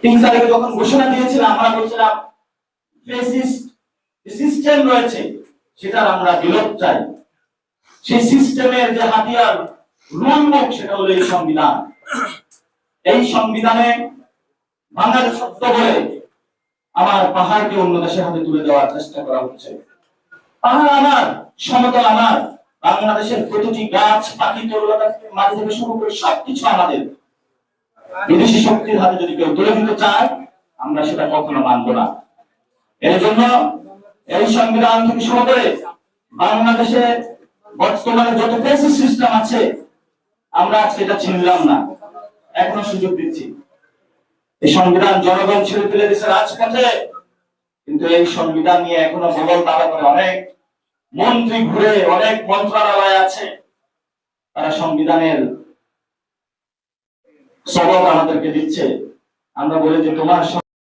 3 তারিখে যখন ঘোষণা দিয়েছিলাম আমরা বলছিলাম ফ্যাসিস্ট সিস্টেম রয়েছে সেটার আমরা বিলোপ চাই। সেই সিস্টেমের যে হাতিয়ার রুলবুক সেটা হলো এই সংবিধান। এই সংবিধানে বাঙালি শব্দ বলে আমার পাহাড়কে অন্য দেশের হাতে তুলে দেওয়ার চেষ্টা করা হচ্ছে। পাহাড় আমার, সমতল আমার, বাংলাদেশের প্রতিটি গাছ পাখি তরুলতা থেকে মাটি থেকে শুরু করে সবকিছু আমাদের। বিদেশি শক্তির হাতে যদি কেউ তুলে দিতে চায় আমরা সেটা কখনো মানব না। এর জন্য এই সংবিধান থেকে শুরু করে বাংলাদেশে বর্তমানে যত ফ্যাসিস্ট সিস্টেম আছে আমরা আজকে এটা ছিনলাম না, এখনো সুযোগ দিচ্ছি। এই সংবিধান জনগণ ছেড়ে ফেলে দিচ্ছে রাজপথে, কিন্তু এই সংবিধান নিয়ে এখনো বগল দাঁড়া করে অনেক মন্ত্রী ঘুরে, অনেক মন্ত্রণালয় আছে, তারা সংবিধানের সবক আমাদেরকে দিচ্ছে। আমরা বলি যে তোমার